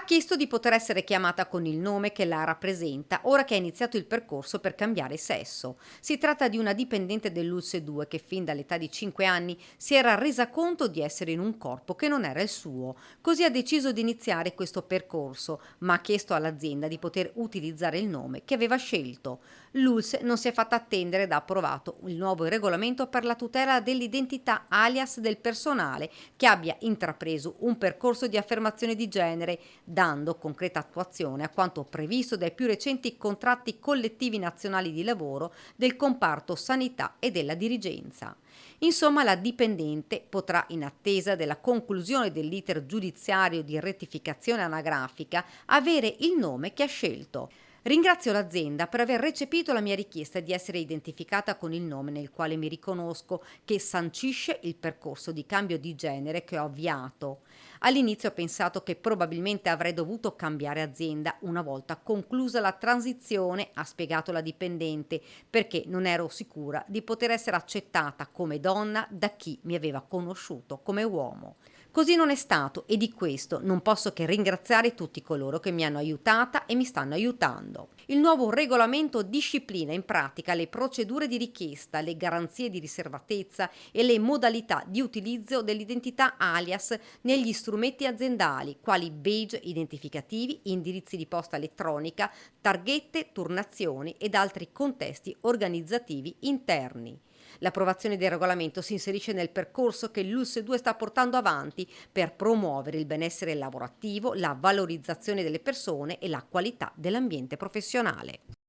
Ha chiesto di poter essere chiamata con il nome che la rappresenta ora che ha iniziato il percorso per cambiare sesso. Si tratta di una dipendente dell'ULSE 2 che fin dall'età di 5 anni si era resa conto di essere in un corpo che non era il suo. Così ha deciso di iniziare questo percorso, ma ha chiesto all'azienda di poter utilizzare il nome che aveva scelto. L'ULSE non si è fatta attendere ed ha approvato il nuovo regolamento per la tutela dell'identità alias del personale che abbia intrapreso un percorso di affermazione di genere, dando concreta attuazione a quanto previsto dai più recenti contratti collettivi nazionali di lavoro del comparto sanità e della dirigenza. Insomma, la dipendente potrà, in attesa della conclusione dell'iter giudiziario di rettificazione anagrafica, avere il nome che ha scelto. Ringrazio l'azienda per aver recepito la mia richiesta di essere identificata con il nome nel quale mi riconosco, che sancisce il percorso di cambio di genere che ho avviato. All'inizio ho pensato che probabilmente avrei dovuto cambiare azienda una volta conclusa la transizione, ha spiegato la dipendente, perché non ero sicura di poter essere accettata come donna da chi mi aveva conosciuto come uomo. Così non è stato e di questo non posso che ringraziare tutti coloro che mi hanno aiutata e mi stanno aiutando. Il nuovo regolamento disciplina in pratica le procedure di richiesta, le garanzie di riservatezza e le modalità di utilizzo dell'identità alias negli strumenti aziendali, quali badge identificativi, indirizzi di posta elettronica, targhette, turnazioni ed altri contesti organizzativi interni. L'approvazione del regolamento si inserisce nel percorso che l'ULSS 2 sta portando avanti per promuovere il benessere lavorativo, la valorizzazione delle persone e la qualità dell'ambiente professionale.